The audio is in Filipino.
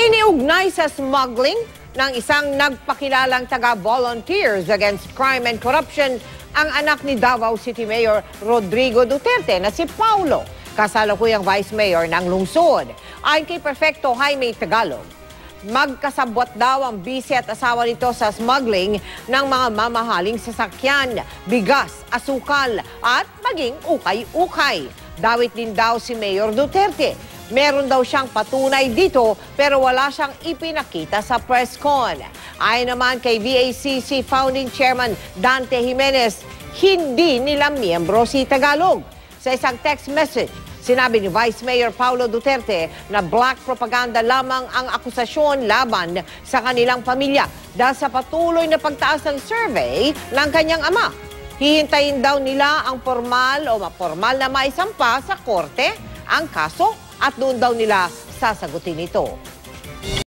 Iniugnay sa smuggling ng isang nagpakilalang taga-Volunteers Against Crime and Corruption ang anak ni Davao City Mayor Rodrigo Duterte na si Paulo, kasalukuyang Vice Mayor ng lungsod. Ayon kay Prefecto Jaime Tagalog, magkasabwat daw ang bisi at asawa nito sa smuggling ng mga mamahaling sasakyan, bigas, asukal at maging ukay-ukay. Dawit din daw si Mayor Duterte. Meron daw siyang patunay dito pero wala siyang ipinakita sa press con. Ayon naman kay VACC Founding Chairman Dante Jimenez, hindi nila miyembro si Tagalog. Sa isang text message, sinabi ni Vice Mayor Paulo Duterte na black propaganda lamang ang akusasyon laban sa kanilang pamilya dahil sa patuloy na pagtaas ng survey ng kanyang ama. Hihintayin daw nila ang formal o mapormal na maisampa sa korte ang kaso at doon daw nila sasagutin ito.